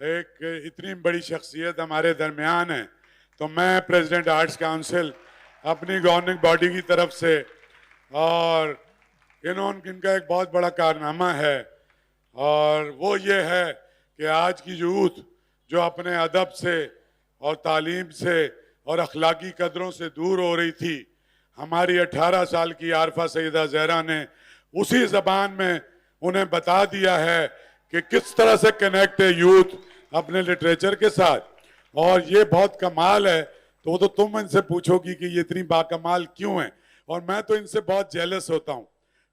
ایک اتنی بڑی شخصیت ہمارے درمیان ہے تو میں پریزیڈنٹ آرٹس کاؤنسل اپنی گورننگ باڈی کی طرف سے اور ان کا ایک بہت بڑا کارنامہ ہے اور وہ یہ ہے کہ آج کی یوتھ جو اپنے ادب سے اور تعلیم سے اور اخلاقی قدروں سے دور ہو رہی تھی، ہماری 18 سال کی عارفہ سیدہ زہرا نے اسی زبان میں انہیں بتا دیا ہے کہ کس طرح سے کنیکٹ ہے یوتھ اپنے لٹریچر کے ساتھ، اور یہ بہت کمال ہے۔ تو وہ تو تم ان سے پوچھو گی کہ یہ اتنی باکمال کیوں ہیں، اور میں تو ان سے بہت جیلس ہوتا ہوں۔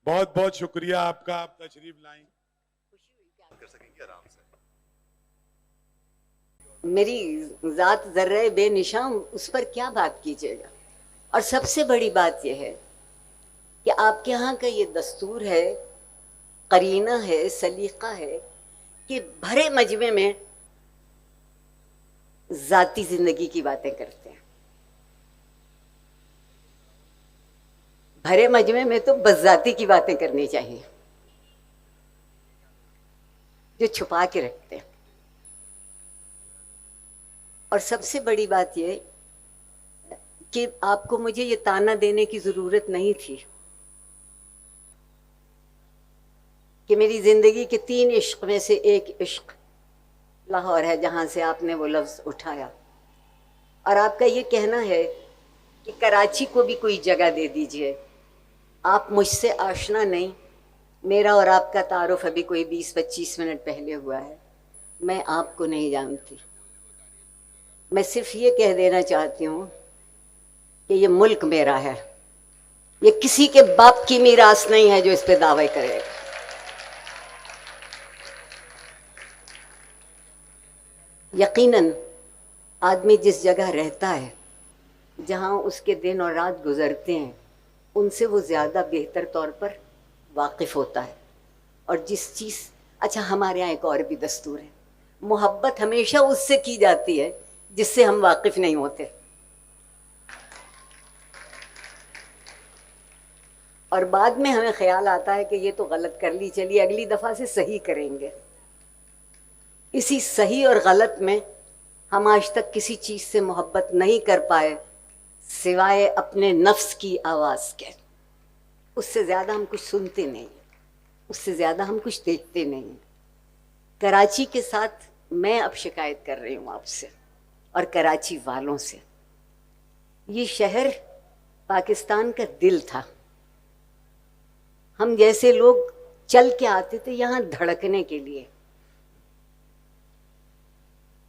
بہت بہت شکریہ آپ کا، آپ تشریف لائیں۔ میری ذات ذرہ بے نشاں، اس پر کیا بات کیجیے گا۔ اور سب سے بڑی بات یہ ہے کہ آپ کے ہاں کا یہ دستور ہے، قرینہ ہے، سلیقہ ہے کہ بھرے مجمع میں ذاتی زندگی کی باتیں کرتے ہیں۔ بھرے مجمع میں تو بس ذاتی کی باتیں کرنی چاہیے، جو چھپا کے رکھتے ہیں۔ اور سب سے بڑی بات یہ کہ آپ کو مجھے یہ تانا دینے کی ضرورت نہیں تھی کہ میری زندگی کے 3 عشق میں سے ایک عشق لاہور ہے، جہاں سے آپ نے وہ لفظ اٹھایا، اور آپ کا یہ کہنا ہے کہ کراچی کو بھی کوئی جگہ دے دیجئے۔ آپ مجھ سے آشنا نہیں، میرا اور آپ کا تعارف ابھی کوئی 20-25 منٹ پہلے ہوا ہے، میں آپ کو نہیں جانتی۔ میں صرف یہ کہہ دینا چاہتی ہوں کہ یہ ملک میرا ہے، یہ کسی کے باپ کی میراث نہیں ہے جو اس پہ دعوی کرے۔ یقیناً آدمی جس جگہ رہتا ہے، جہاں اس کے دن اور رات گزرتے ہیں، ان سے وہ زیادہ بہتر طور پر واقف ہوتا ہے۔ اور جس چیز، اچھا ہمارے یہاں ایک اور بھی دستور ہے، محبت ہمیشہ اس سے کی جاتی ہے جس سے ہم واقف نہیں ہوتے، اور بعد میں ہمیں خیال آتا ہے کہ یہ تو غلط کر لی، چلیے اگلی دفعہ سے صحیح کریں گے۔ اسی صحیح اور غلط میں ہم آج تک کسی چیز سے محبت نہیں کر پائے سوائے اپنے نفس کی آواز کے۔ اس سے زیادہ ہم کچھ سنتے نہیں، اس سے زیادہ ہم کچھ دیکھتے نہیں۔ کراچی کے ساتھ میں اب شکایت کر رہی ہوں آپ سے اور کراچی والوں سے۔ یہ شہر پاکستان کا دل تھا، ہم جیسے لوگ چل کے آتے تھے یہاں دھڑکنے کے لیے۔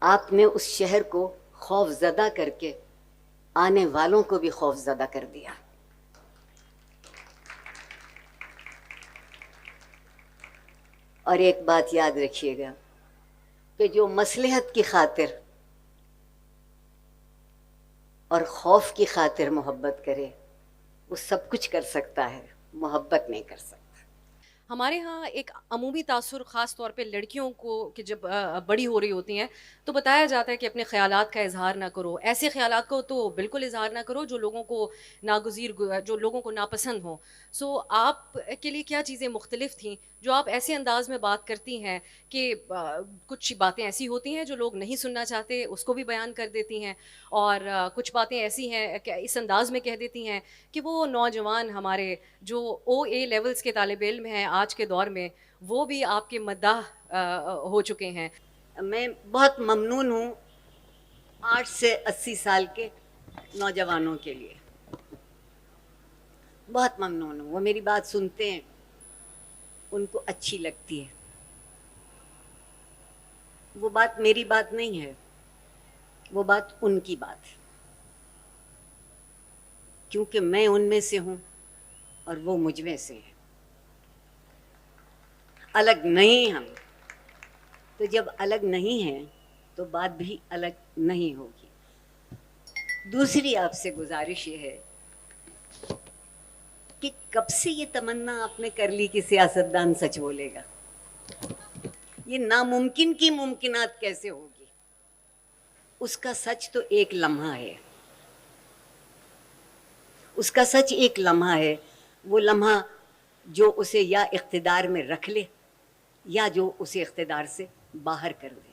آپ نے اس شہر کو خوف زدہ کر کے آنے والوں کو بھی خوف زدہ کر دیا۔ اور ایک بات یاد رکھیے گا کہ جو مصلحت کی خاطر اور خوف کی خاطر محبت کرے، وہ سب کچھ کر سکتا ہے، محبت نہیں کر سکتا۔ ہمارے ہاں ایک عمومی تاثر خاص طور پہ لڑکیوں کو کہ جب بڑی ہو رہی ہوتی ہیں تو بتایا جاتا ہے کہ اپنے خیالات کا اظہار نہ کرو، ایسے خیالات کو تو بالکل اظہار نہ کرو جو لوگوں کو جو لوگوں کو ناپسند ہوں۔ سو آپ کے لیے کیا چیزیں مختلف تھیں جو آپ ایسے انداز میں بات کرتی ہیں کہ کچھ باتیں ایسی ہوتی ہیں جو لوگ نہیں سننا چاہتے اس کو بھی بیان کر دیتی ہیں، اور کچھ باتیں ایسی ہیں کہ اس انداز میں کہہ دیتی ہیں کہ وہ نوجوان ہمارے جو او اے لیولز کے طالب علم ہیں آج کے دور میں، وہ بھی آپ کے مداح ہو چکے ہیں۔ میں بہت ممنون ہوں 8 سے 80 سال کے نوجوانوں کے لیے، بہت ممنون ہوں۔ وہ میری بات سنتے ہیں، ان کو اچھی لگتی ہے۔ وہ بات میری بات نہیں ہے، وہ بات ان کی بات ہے، کیونکہ میں ان میں سے ہوں اور وہ مجھ میں سے ہیں، الگ نہیں ہم۔ تو جب الگ نہیں ہیں تو بات بھی الگ نہیں ہوگی۔ دوسری آپ سے گزارش یہ ہے کہ کب سے یہ تمنا آپ نے کر لی کہ سیاستدان سچ بولے گا؟ یہ ناممکن کی ممکنات کیسے ہوگی؟ اس کا سچ تو ایک لمحہ ہے، اس کا سچ ایک لمحہ ہے، وہ لمحہ جو اسے یا اقتدار میں رکھ لے یا جو اسے اقتدار سے باہر کر دے۔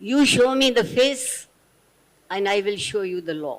You show me the face and I will show you the law.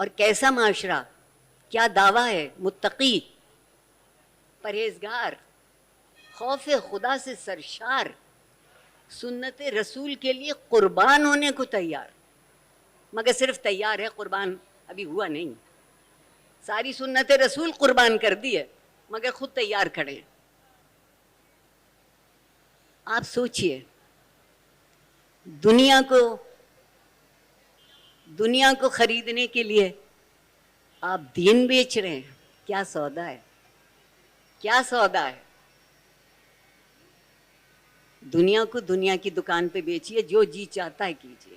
اور کیسا معاشرہ, کیا دعویٰ ہے, متقی, پرہیزگار, خوف خدا سے سرشار, سنت رسول کے لیے قربان ہونے کو تیار. مگر صرف تیار ہے, قربان ابھی ہوا نہیں. ساری سنت رسول قربان کر دی ہے مگر خود تیار کھڑے ہیں. آپ سوچئے, دنیا کو خریدنے کے لیے آپ دین بیچ رہے ہیں. کیا سودا ہے, کیا سودا ہے. دنیا کو دنیا کی دکان پہ بیچیے, جو جی چاہتا ہے کیجیے.